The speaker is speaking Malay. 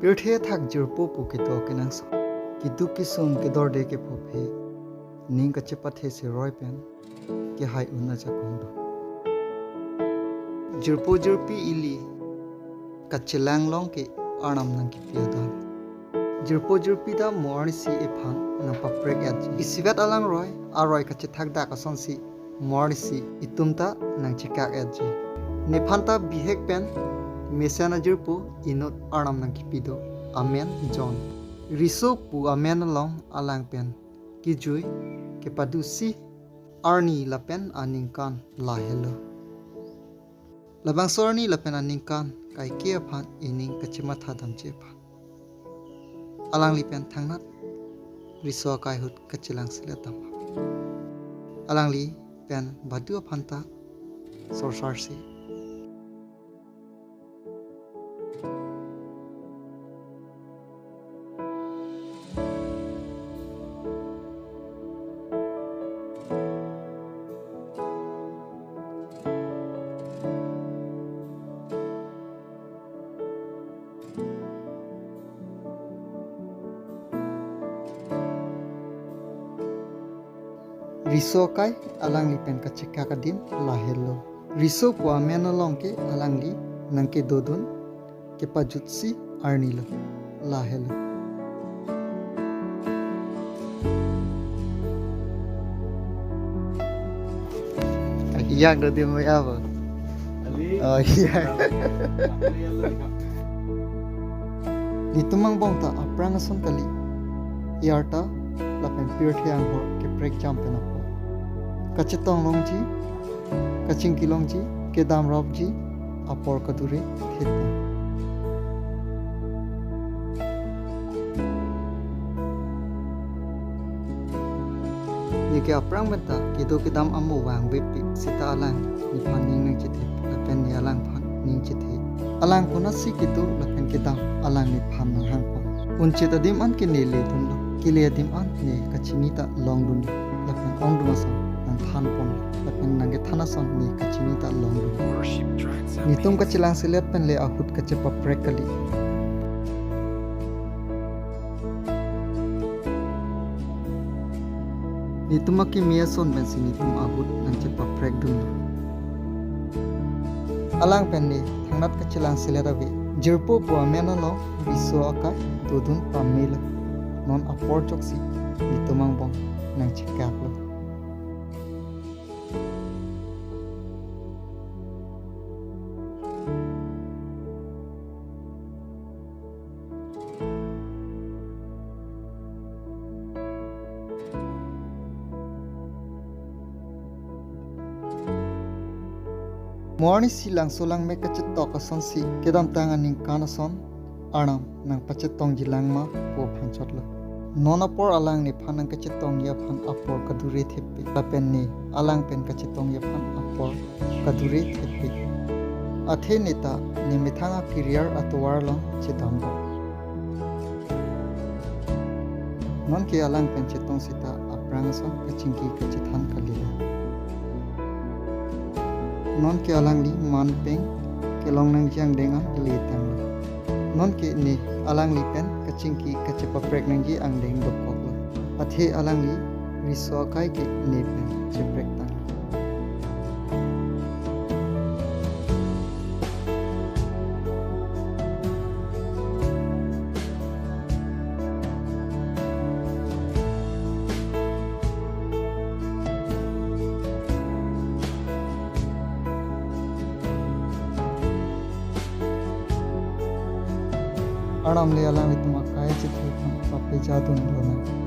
Pirthe thak jirpo pu ke to ke nang so ki du ki sum ke dor de ke phophe ning ka chepathe se roi pen ke hai unna cha kong do jirpo jirpi ili ka chilang long ke anam nang ki pia da jirpo jirpi da morni si e phan na paprek at isivat alang roi aroi ka chithak da ka son si morni si itumta nang chikak at ji ne phanta bihek pen mesana jirpo inot anam nang ki pido amen john riso pu amen long alang pen ki jui ke padusi arni lapen aningkan la hello labang sorni lapen aningkan kai ke phan ining kachima thadam che phan alang lipen thangnat riso kai hut kachilang silatam alang li pen badu phanta sorsar se riso kai alang li pen ka chekka ka dim la hello riso pu amen along ke alang li nang ke dodun ke pajutsi arni lo la hello yak do dim ya ba oh iya ni tumang bong ta aprang ason kali yarta la pen pirthi ang ho ke break jump na po kachitong long ji kaching kilong ji ke dam rob ji apor kadure thit ni ke aprang benta ke do ke dam amu wang be pi sita alang ni phaning nang chithe la pen ni alang phan ning chithe alang puna si ke do la pen ke dam alang ni phan na hang po un chita dim an ke ne le dun lo ke le dim an ne kachini ta long dun la pen ong dun sa than pon la pen nang ke thana son ni kachini ta long dun ni tum ka chilang selet pen le ahut ka chepa prek kali ni tumaki mia son ben sini tum ahut nang chepa prek dun alang pen ni thangnat ka chilang selet ave jirpo po amena lo biso aka dudun pamil non apor choksi ni tumang bong nang chikap lo morni silang solang me kachet tok ason si kedam tang aning kanason anam nang pachet tong jilang ma po phanchot lo non apor alang ni phanang kachet tong ya phan apor kadure thepi lapen ni alang pen kachet tong ya phan apor kadure thepi athe neta ni mithanga career atwar lo chetam bo non ke alang pen chetong sita aprang son kachingki kachethan kali non ke alang li man peng ke long nang jang dengan le tang non ke ni alang li pen kachingki kachepa prek nang ji ang deng dok kok athe alang li riso kai ke ne pen che prek tang anam le alang itma kai chithre pape jadun lona